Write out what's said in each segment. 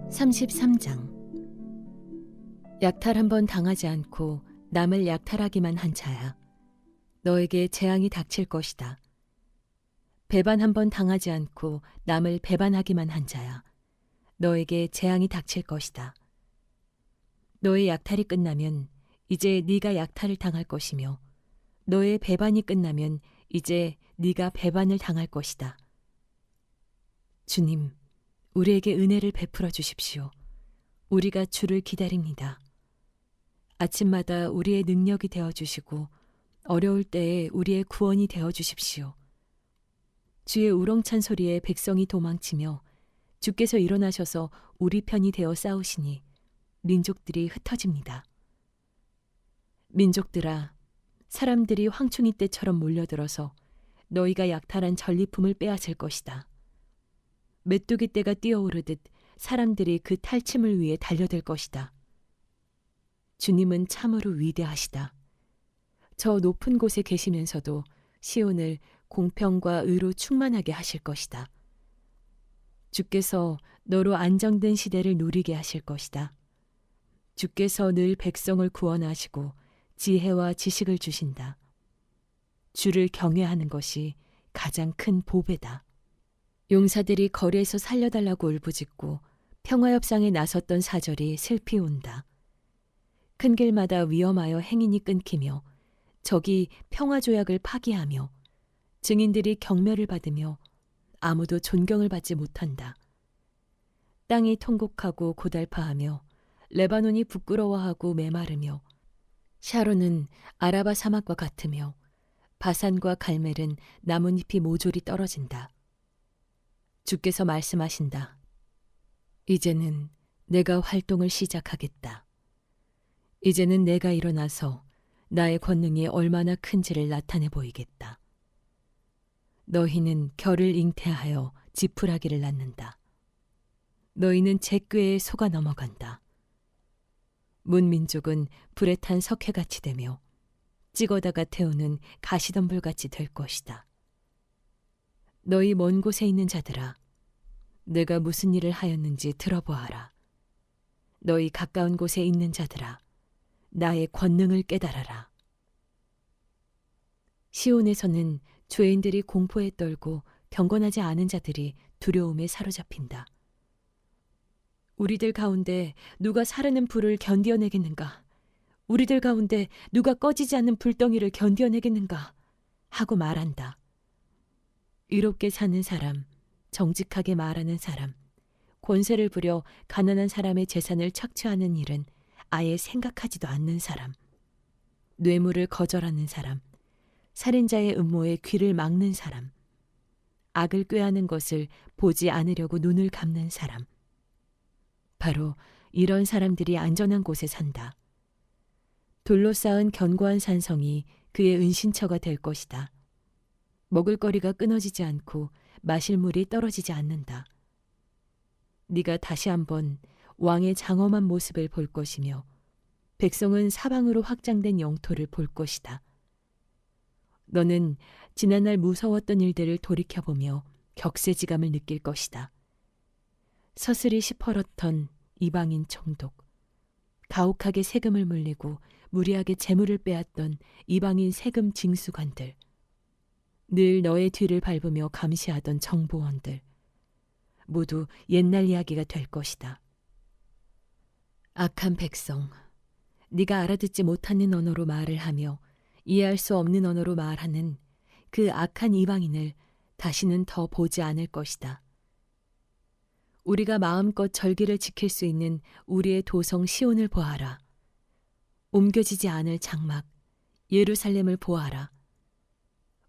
33장. 약탈 한번 당하지 않고 남을 약탈하기만 한 자야. 너에게 재앙이 닥칠 것이다. 배반 한번 당하지 않고 남을 배반하기만 한 자야. 너에게 재앙이 닥칠 것이다. 너의 약탈이 끝나면 이제 네가 약탈을 당할 것이며 너의 배반이 끝나면 이제 네가 배반을 당할 것이다. 주님, 우리에게 은혜를 베풀어 주십시오. 우리가 주를 기다립니다. 아침마다 우리의 능력이 되어 주시고 어려울 때에 우리의 구원이 되어 주십시오. 주의 우렁찬 소리에 백성이 도망치며 주께서 일어나셔서 우리 편이 되어 싸우시니 민족들이 흩어집니다. 민족들아, 사람들이 황충이 때처럼 몰려들어서 너희가 약탈한 전리품을 빼앗을 것이다. 메뚜기 떼가 뛰어오르듯 사람들이 그 탈취물 위에 달려들 것이다. 주님은 참으로 위대하시다. 저 높은 곳에 계시면서도 시온을 공평과 의로 충만하게 하실 것이다. 주께서 너로 안정된 시대를 누리게 하실 것이다. 주께서 늘 백성을 구원하시고 지혜와 지식을 주신다. 주를 경외하는 것이 가장 큰 보배다. 용사들이 거리에서 살려달라고 울부짖고 평화협상에 나섰던 사절이 슬피 온다. 큰 길마다 위험하여 행인이 끊기며 적이 평화조약을 파기하며 증인들이 경멸을 받으며 아무도 존경을 받지 못한다. 땅이 통곡하고 고달파하며 레바논이 부끄러워하고 메마르며 샤론은 아라바 사막과 같으며 바산과 갈멜은 나뭇잎이 모조리 떨어진다. 주께서 말씀하신다. 이제는 내가 활동을 시작하겠다. 이제는 내가 일어나서 나의 권능이 얼마나 큰지를 나타내 보이겠다. 너희는 결을 잉태하여 지푸라기를 낳는다. 너희는 잿괴에 속아 넘어간다. 문민족은 불에 탄 석회같이 되며 찍어다가 태우는 가시덤불같이 될 것이다. 너희 먼 곳에 있는 자들아, 내가 무슨 일을 하였는지 들어보아라. 너희 가까운 곳에 있는 자들아, 나의 권능을 깨달아라. 시온에서는 죄인들이 공포에 떨고 경건하지 않은 자들이 두려움에 사로잡힌다. 우리들 가운데 누가 사르는 불을 견디어내겠는가? 우리들 가운데 누가 꺼지지 않는 불덩이를 견디어내겠는가? 하고 말한다. 의롭게 사는 사람, 정직하게 말하는 사람, 권세를 부려 가난한 사람의 재산을 착취하는 일은 아예 생각하지도 않는 사람, 뇌물을 거절하는 사람, 살인자의 음모에 귀를 막는 사람, 악을 꾀하는 것을 보지 않으려고 눈을 감는 사람. 바로 이런 사람들이 안전한 곳에 산다. 돌로 쌓은 견고한 산성이 그의 은신처가 될 것이다. 먹을거리가 끊어지지 않고 마실 물이 떨어지지 않는다. 네가 다시 한번 왕의 장엄한 모습을 볼 것이며 백성은 사방으로 확장된 영토를 볼 것이다. 너는 지난날 무서웠던 일들을 돌이켜보며 격세지감을 느낄 것이다. 서슬이 시퍼렇던 이방인 총독, 가혹하게 세금을 물리고 무리하게 재물을 빼앗던 이방인 세금 징수관들, 늘 너의 뒤를 밟으며 감시하던 정보원들, 모두 옛날 이야기가 될 것이다. 악한 백성, 네가 알아듣지 못하는 언어로 말을 하며 이해할 수 없는 언어로 말하는 그 악한 이방인을 다시는 더 보지 않을 것이다. 우리가 마음껏 절기를 지킬 수 있는 우리의 도성 시온을 보아라. 옮겨지지 않을 장막, 예루살렘을 보아라.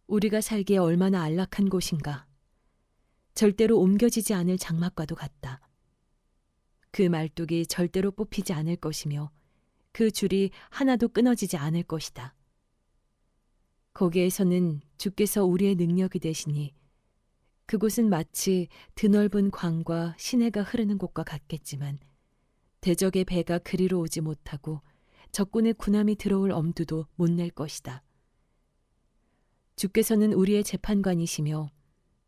우리가 살기에 얼마나 안락한 곳인가. 절대로 옮겨지지 않을 장막과도 같다. 그 말뚝이 절대로 뽑히지 않을 것이며 그 줄이 하나도 끊어지지 않을 것이다. 거기에서는 주께서 우리의 능력이 되시니 그곳은 마치 드넓은 광과 시내가 흐르는 곳과 같겠지만 대적의 배가 그리로 오지 못하고 적군의 군함이 들어올 엄두도 못 낼 것이다. 주께서는 우리의 재판관이시며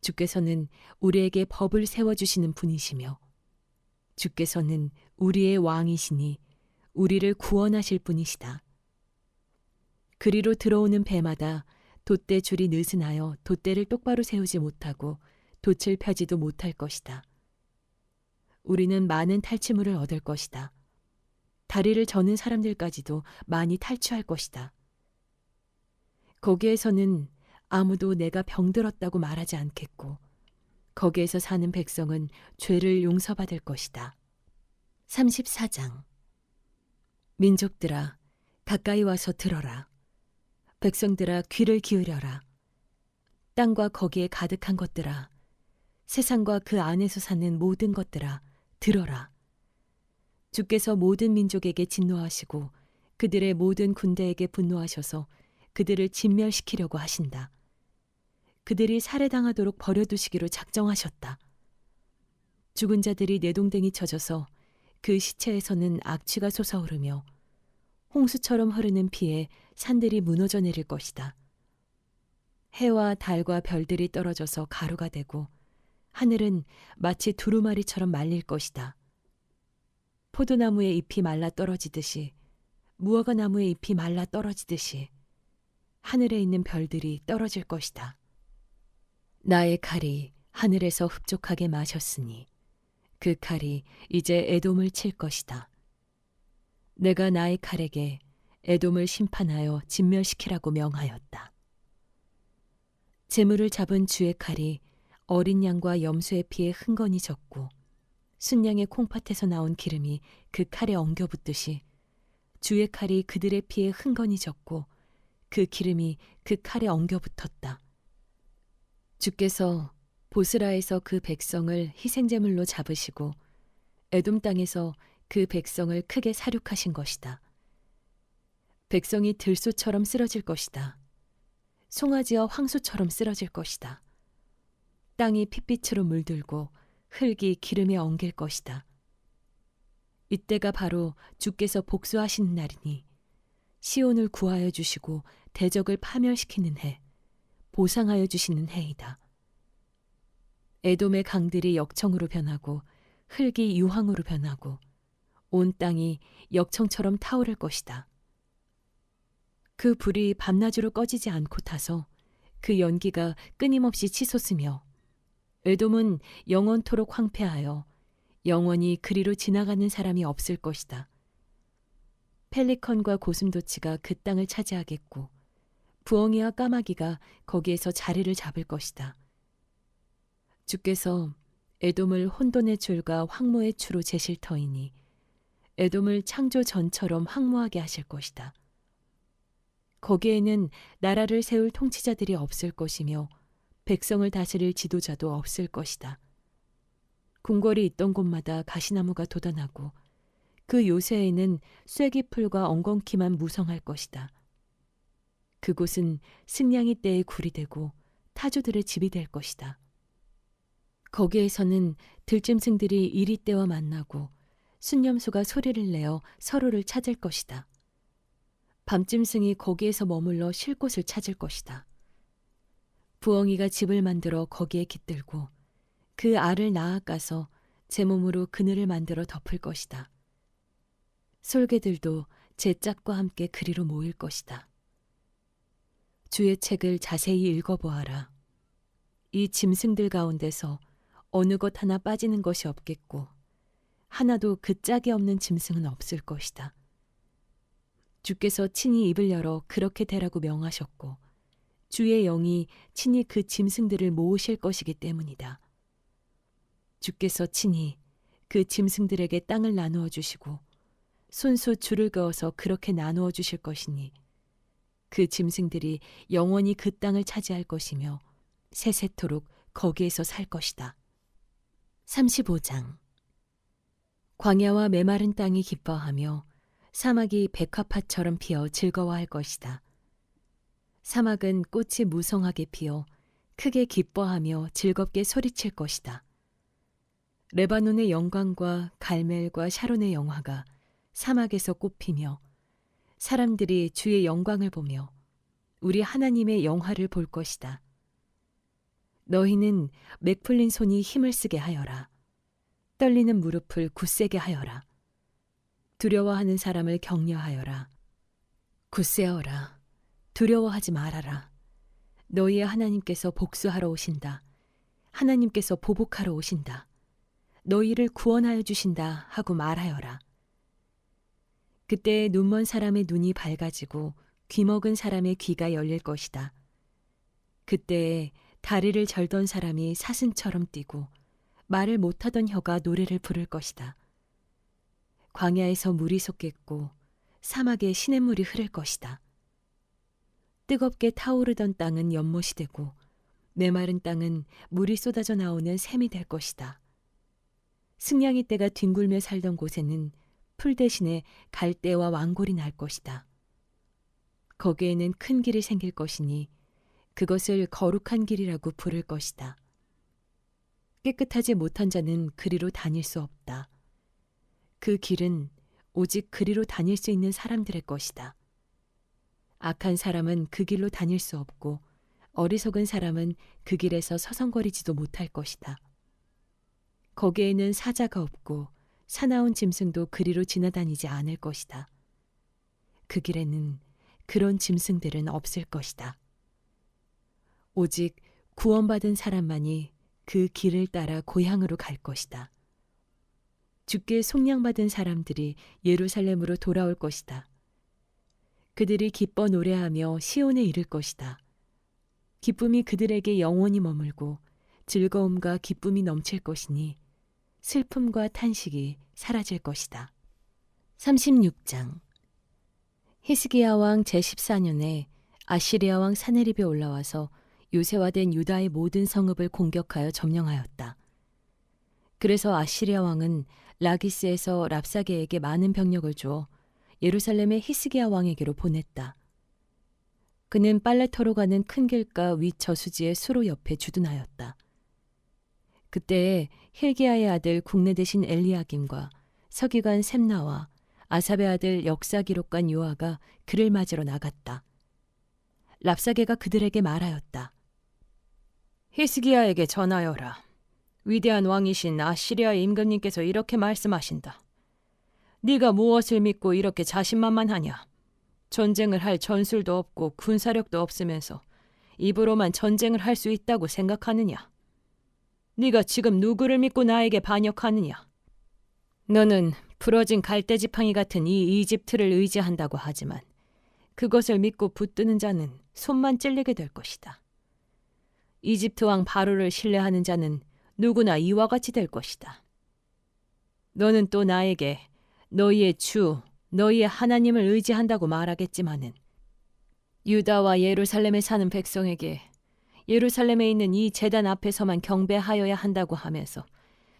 주께서는 우리에게 법을 세워주시는 분이시며 주께서는 우리의 왕이시니 우리를 구원하실 분이시다. 그리로 들어오는 배마다 돛대 줄이 느슨하여 돛대를 똑바로 세우지 못하고 돛을 펴지도 못할 것이다. 우리는 많은 탈취물을 얻을 것이다. 다리를 저는 사람들까지도 많이 탈취할 것이다. 거기에서는 아무도 내가 병들었다고 말하지 않겠고 거기에서 사는 백성은 죄를 용서받을 것이다. 34장. 민족들아 가까이 와서 들어라. 백성들아 귀를 기울여라. 땅과 거기에 가득한 것들아 세상과 그 안에서 사는 모든 것들아 들어라. 주께서 모든 민족에게 진노하시고 그들의 모든 군대에게 분노하셔서 그들을 진멸시키려고 하신다. 그들이 살해당하도록 버려두시기로 작정하셨다. 죽은 자들이 내동댕이 쳐져서 그 시체에서는 악취가 솟아오르며 홍수처럼 흐르는 피에 산들이 무너져 내릴 것이다. 해와 달과 별들이 떨어져서 가루가 되고 하늘은 마치 두루마리처럼 말릴 것이다. 포도나무의 잎이 말라 떨어지듯이 무화과 나무의 잎이 말라 떨어지듯이 하늘에 있는 별들이 떨어질 것이다. 나의 칼이 하늘에서 흡족하게 마셨으니 그 칼이 이제 에돔을 칠 것이다. 내가 나의 칼에게 에돔을 심판하여 진멸시키라고 명하였다. 재물을 잡은 주의 칼이 어린 양과 염소의 피에 흥건히 졌고 순양의 콩팥에서 나온 기름이 그 칼에 엉겨붙듯이 주의 칼이 그들의 피에 흥건히 졌고 그 기름이 그 칼에 엉겨붙었다. 주께서 보스라에서 그 백성을 희생제물로 잡으시고 에돔 땅에서 그 백성을 크게 살육하신 것이다. 백성이 들소처럼 쓰러질 것이다. 송아지와 황소처럼 쓰러질 것이다. 땅이 핏빛으로 물들고 흙이 기름에 엉길 것이다. 이때가 바로 주께서 복수하시는 날이니 시온을 구하여 주시고 대적을 파멸시키는 해, 보상하여 주시는 해이다. 에돔의 강들이 역청으로 변하고 흙이 유황으로 변하고 온 땅이 역청처럼 타오를 것이다. 그 불이 밤낮으로 꺼지지 않고 타서 그 연기가 끊임없이 치솟으며 에돔은 영원토록 황폐하여 영원히 그리로 지나가는 사람이 없을 것이다. 펠리컨과 고슴도치가 그 땅을 차지하겠고 부엉이와 까마귀가 거기에서 자리를 잡을 것이다. 주께서 에돔을 혼돈의 줄과 황무의 추로 재실 터이니 에돔을 창조 전처럼 황무하게 하실 것이다. 거기에는 나라를 세울 통치자들이 없을 것이며 백성을 다스릴 지도자도 없을 것이다. 궁궐이 있던 곳마다 가시나무가 돋아나고 그 요새에는 쐐기풀과 엉겅퀴만 무성할 것이다. 그곳은 승냥이 떼의 굴이 되고 타조들의 집이 될 것이다. 거기에서는 들짐승들이 이리떼와 만나고 순념소가 소리를 내어 서로를 찾을 것이다. 밤짐승이 거기에서 머물러 쉴 곳을 찾을 것이다. 부엉이가 집을 만들어 거기에 깃들고 그 알을 낳아가서 제 몸으로 그늘을 만들어 덮을 것이다. 솔개들도 제 짝과 함께 그리로 모일 것이다. 주의 책을 자세히 읽어보아라. 이 짐승들 가운데서 어느 것 하나 빠지는 것이 없겠고 하나도 그 짝이 없는 짐승은 없을 것이다. 주께서 친히 입을 열어 그렇게 되라고 명하셨고 주의 영이 친히 그 짐승들을 모으실 것이기 때문이다. 주께서 친히 그 짐승들에게 땅을 나누어 주시고 손수 줄을 그어서 그렇게 나누어 주실 것이니 그 짐승들이 영원히 그 땅을 차지할 것이며 세세토록 거기에서 살 것이다. 35장. 광야와 메마른 땅이 기뻐하며 사막이 백화팥처럼 피어 즐거워할 것이다. 사막은 꽃이 무성하게 피어 크게 기뻐하며 즐겁게 소리칠 것이다. 레바논의 영광과 갈멜과 샤론의 영화가 사막에서 꽃피며 사람들이 주의 영광을 보며 우리 하나님의 영화를 볼 것이다. 너희는 맥풀린 손이 힘을 쓰게 하여라. 떨리는 무릎을 굳세게 하여라. 두려워하는 사람을 격려하여라. 굳세어라. 두려워하지 말아라. 너희의 하나님께서 복수하러 오신다. 하나님께서 보복하러 오신다. 너희를 구원하여 주신다 하고 말하여라. 그때 눈먼 사람의 눈이 밝아지고 귀먹은 사람의 귀가 열릴 것이다. 그때에 다리를 절던 사람이 사슴처럼 뛰고 말을 못하던 혀가 노래를 부를 것이다. 광야에서 물이 솟겠고 사막에 시냇물이 흐를 것이다. 뜨겁게 타오르던 땅은 연못이 되고 메마른 땅은 물이 쏟아져 나오는 샘이 될 것이다. 승냥이 떼가 뒹굴며 살던 곳에는 풀 대신에 갈대와 왕골이 날 것이다. 거기에는 큰 길이 생길 것이니 그것을 거룩한 길이라고 부를 것이다. 깨끗하지 못한 자는 그리로 다닐 수 없다. 그 길은 오직 그리로 다닐 수 있는 사람들의 것이다. 악한 사람은 그 길로 다닐 수 없고 어리석은 사람은 그 길에서 서성거리지도 못할 것이다. 거기에는 사자가 없고 사나운 짐승도 그리로 지나다니지 않을 것이다. 그 길에는 그런 짐승들은 없을 것이다. 오직 구원받은 사람만이 그 길을 따라 고향으로 갈 것이다. 주께 속량받은 사람들이 예루살렘으로 돌아올 것이다. 그들이 기뻐 노래하며 시온에 이를 것이다. 기쁨이 그들에게 영원히 머물고 즐거움과 기쁨이 넘칠 것이니 슬픔과 탄식이 사라질 것이다. 36장. 히스기야 왕 제14년에 아시리아 왕 사네립이 올라와서 요새화된 유다의 모든 성읍을 공격하여 점령하였다. 그래서 아시리아 왕은 라기스에서 랍사게에게 많은 병력을 주어 예루살렘의 히스기야 왕에게로 보냈다. 그는 빨레터로 가는 큰 길가 윗 저수지의 수로 옆에 주둔하였다. 그때에 힐기야의 아들 국내 대신 엘리야김과 서기관 셈나와 아삽의 아들 역사기록관 요아가 그를 맞으러 나갔다. 랍사게가 그들에게 말하였다. 히스기야에게 전하여라. 위대한 왕이신 아시리아의 임금님께서 이렇게 말씀하신다. 네가 무엇을 믿고 이렇게 자신만만하냐? 전쟁을 할 전술도 없고 군사력도 없으면서 입으로만 전쟁을 할 수 있다고 생각하느냐? 네가 지금 누구를 믿고 나에게 반역하느냐? 너는 부러진 갈대지팡이 같은 이 이집트를 의지한다고 하지만 그것을 믿고 붙드는 자는 손만 찔리게 될 것이다. 이집트 왕 바로를 신뢰하는 자는 누구나 이와 같이 될 것이다. 너는 또 나에게 너희의 주, 너희의 하나님을 의지한다고 말하겠지만은 유다와 예루살렘에 사는 백성에게 예루살렘에 있는 이 제단 앞에서만 경배하여야 한다고 하면서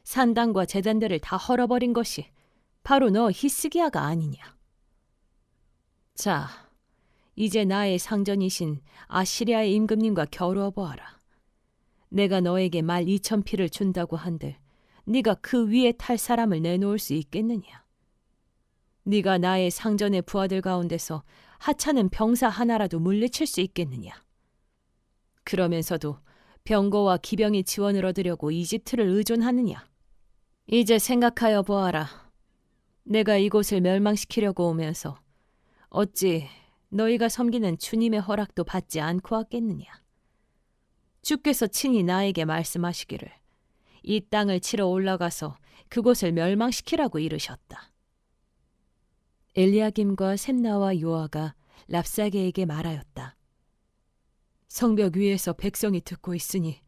산당과 제단들을 다 헐어버린 것이 바로 너 히스기야가 아니냐. 자, 이제 나의 상전이신 아시리아의 임금님과 겨루어 보아라. 내가 너에게 말 2,000피를 준다고 한들 네가 그 위에 탈 사람을 내놓을 수 있겠느냐? 네가 나의 상전의 부하들 가운데서 하찮은 병사 하나라도 물리칠 수 있겠느냐? 그러면서도 병거와 기병의 지원을 얻으려고 이집트를 의존하느냐? 이제 생각하여 보아라. 내가 이곳을 멸망시키려고 오면서 어찌 너희가 섬기는 주님의 허락도 받지 않고 왔겠느냐? 주께서 친히 나에게 말씀하시기를 이 땅을 치러 올라가서 그곳을 멸망시키라고 이르셨다. 엘리야김과 셈나와 요아가 랍사게에게 말하였다. 성벽 위에서 백성이 듣고 있으니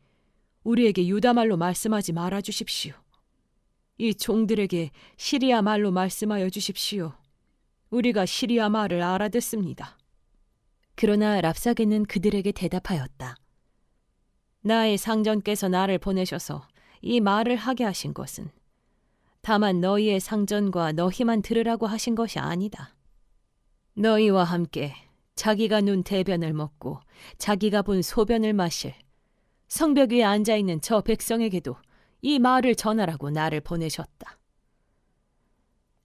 우리에게 유다 말로 말씀하지 말아 주십시오. 이 종들에게 시리아 말로 말씀하여 주십시오. 우리가 시리아 말을 알아듣습니다. 그러나 랍사게는 그들에게 대답하였다. 나의 상전께서 나를 보내셔서 이 말을 하게 하신 것은 다만 너희의 상전과 너희만 들으라고 하신 것이 아니다. 너희와 함께 자기가 눈 대변을 먹고 자기가 본 소변을 마실 성벽 위에 앉아있는 저 백성에게도 이 말을 전하라고 나를 보내셨다.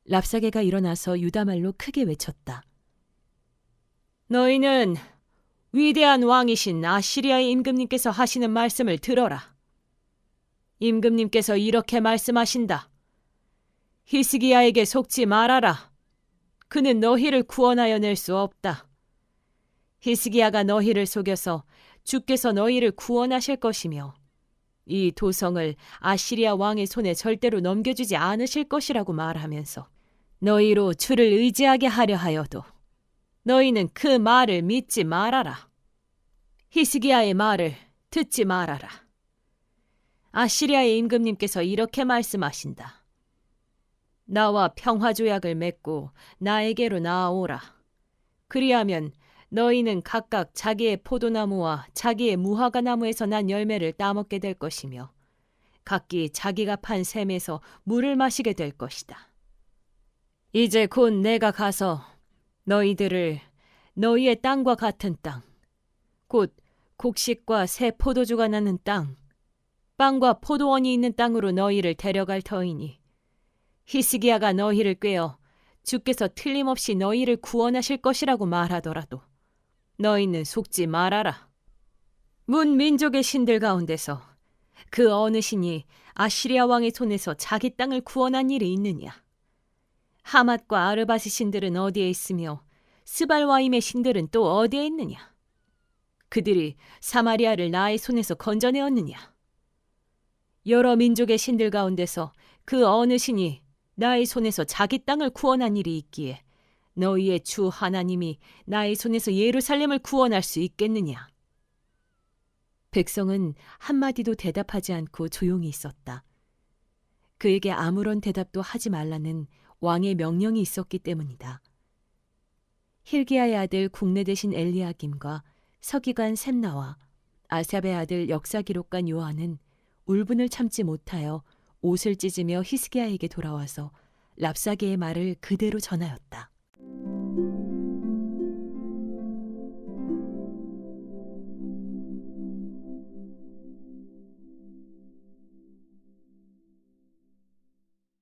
랍사게가 일어나서 유다말로 크게 외쳤다. 너희는 위대한 왕이신 아시리아의 임금님께서 하시는 말씀을 들어라. 임금님께서 이렇게 말씀하신다. 히스기야에게 속지 말아라. 그는 너희를 구원하여 낼 수 없다. 히스기야가 너희를 속여서 주께서 너희를 구원하실 것이며 이 도성을 아시리아 왕의 손에 절대로 넘겨주지 않으실 것이라고 말하면서 너희로 주를 의지하게 하려 하여도 너희는 그 말을 믿지 말아라. 히스기야의 말을 듣지 말아라. 아시리아의 임금님께서 이렇게 말씀하신다. 나와 평화조약을 맺고 나에게로 나아오라. 그리하면 너희는 각각 자기의 포도나무와 자기의 무화과 나무에서 난 열매를 따먹게 될 것이며 각기 자기가 판 샘에서 물을 마시게 될 것이다. 이제 곧 내가 가서 너희들을 너희의 땅과 같은 땅, 곧 곡식과 새 포도주가 나는 땅, 빵과 포도원이 있는 땅으로 너희를 데려갈 터이니 히스기야가 너희를 꾀어 주께서 틀림없이 너희를 구원하실 것이라고 말하더라도 너희는 속지 말아라. 문 민족의 신들 가운데서 그 어느 신이 아시리아 왕의 손에서 자기 땅을 구원한 일이 있느냐? 하맛과 아르바스 신들은 어디에 있으며 스발와임의 신들은 또 어디에 있느냐? 그들이 사마리아를 나의 손에서 건져내었느냐? 여러 민족의 신들 가운데서 그 어느 신이 나의 손에서 자기 땅을 구원한 일이 있기에 너희의 주 하나님이 나의 손에서 예루살렘을 구원할 수 있겠느냐? 백성은 한마디도 대답하지 않고 조용히 있었다. 그에게 아무런 대답도 하지 말라는 왕의 명령이 있었기 때문이다. 힐기야의 아들 국내 대신 엘리야김과 서기관 셈나와 아삽의 아들 역사기록관 요한은 울분을 참지 못하여 옷을 찢으며 히스기야에게 돌아와서 랍사게의 말을 그대로 전하였다.